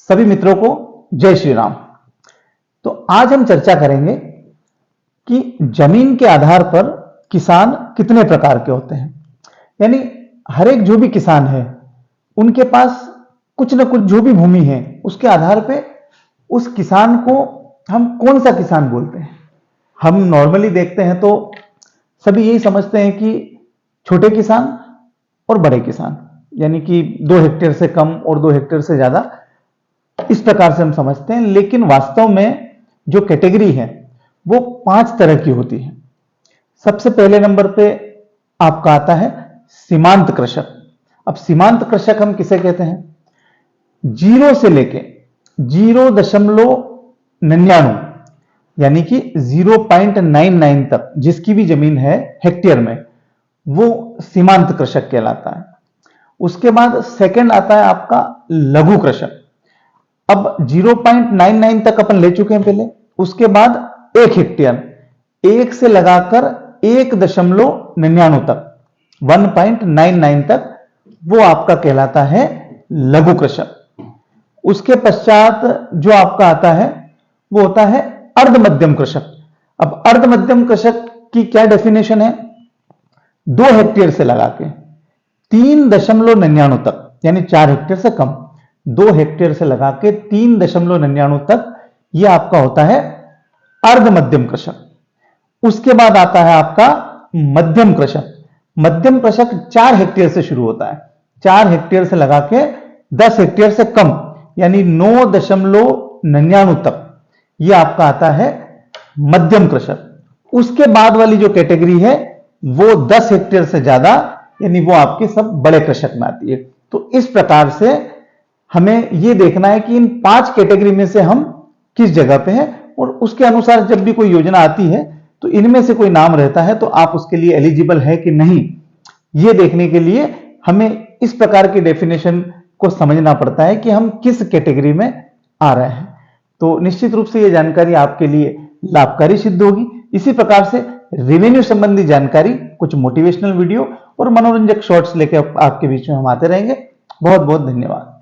सभी मित्रों को जय श्री राम। तो आज हम चर्चा करेंगे कि जमीन के आधार पर किसान कितने प्रकार के होते हैं। यानी हर एक जो भी किसान है उनके पास कुछ न कुछ जो भी भूमि है उसके आधार पे उस किसान को हम कौन सा किसान बोलते हैं। हम नॉर्मली देखते हैं तो सभी यही समझते हैं कि छोटे किसान और बड़े किसान, यानी कि 2 हेक्टेयर से कम और 2 हेक्टेयर से ज्यादा, इस प्रकार से हम समझते हैं। लेकिन वास्तव में जो कैटेगरी है वो 5 तरह की होती है। सबसे पहले नंबर पे आपका आता है सीमांत कृषक। अब सीमांत कृषक हम किसे कहते हैं? 0 से लेके 0.99 यानी कि 0.99 तक जिसकी भी जमीन है हेक्टेयर में, वो सीमांत कृषक कहलाता है। उसके बाद सेकंड आता है आपका लघु कृषक। अब 0.99 तक अपन ले चुके हैं पहले। उसके बाद 1 हेक्टेयर, 1 से लगाकर 1.99 तक, 1.99 तक, वो आपका कहलाता है लघु कृषक। उसके पश्चात जो आपका आता है वो होता है अर्ध मध्यम कृषक। अब अर्ध मध्यम कृषक की क्या डेफिनेशन है? 2 हेक्टेयर से लगा के 3.99 तक, यानी 4 हेक्टेयर से कम, 2 हेक्टेयर से लगा के 3.99 तक, यह आपका होता है अर्ध मध्यम कृषक। उसके बाद आता है आपका मध्यम कृषक। मध्यम कृषक 4 हेक्टेयर से शुरू होता है, 4 हेक्टेयर से लगा के 10 हेक्टेयर से कम, यानी 9.99 तक, यह आपका आता है मध्यम कृषक। उसके बाद वाली जो कैटेगरी है वो 10 हेक्टेयर से ज्यादा, यानी वो आपके सब बड़े कृषक में आती है। तो इस प्रकार से हमें यह देखना है कि इन 5 कैटेगरी में से हम किस जगह पे हैं, और उसके अनुसार जब भी कोई योजना आती है तो इनमें से कोई नाम रहता है तो आप उसके लिए एलिजिबल है कि नहीं, यह देखने के लिए हमें इस प्रकार की डेफिनेशन को समझना पड़ता है कि हम किस कैटेगरी में आ रहे हैं। तो निश्चित रूप से यह जानकारी आपके लिए लाभकारी सिद्ध होगी। इसी प्रकार से रेवेन्यू संबंधी जानकारी, कुछ मोटिवेशनल वीडियो और मनोरंजक शॉर्ट्स लेकर आपके बीच में हम आते रहेंगे। बहुत बहुत धन्यवाद।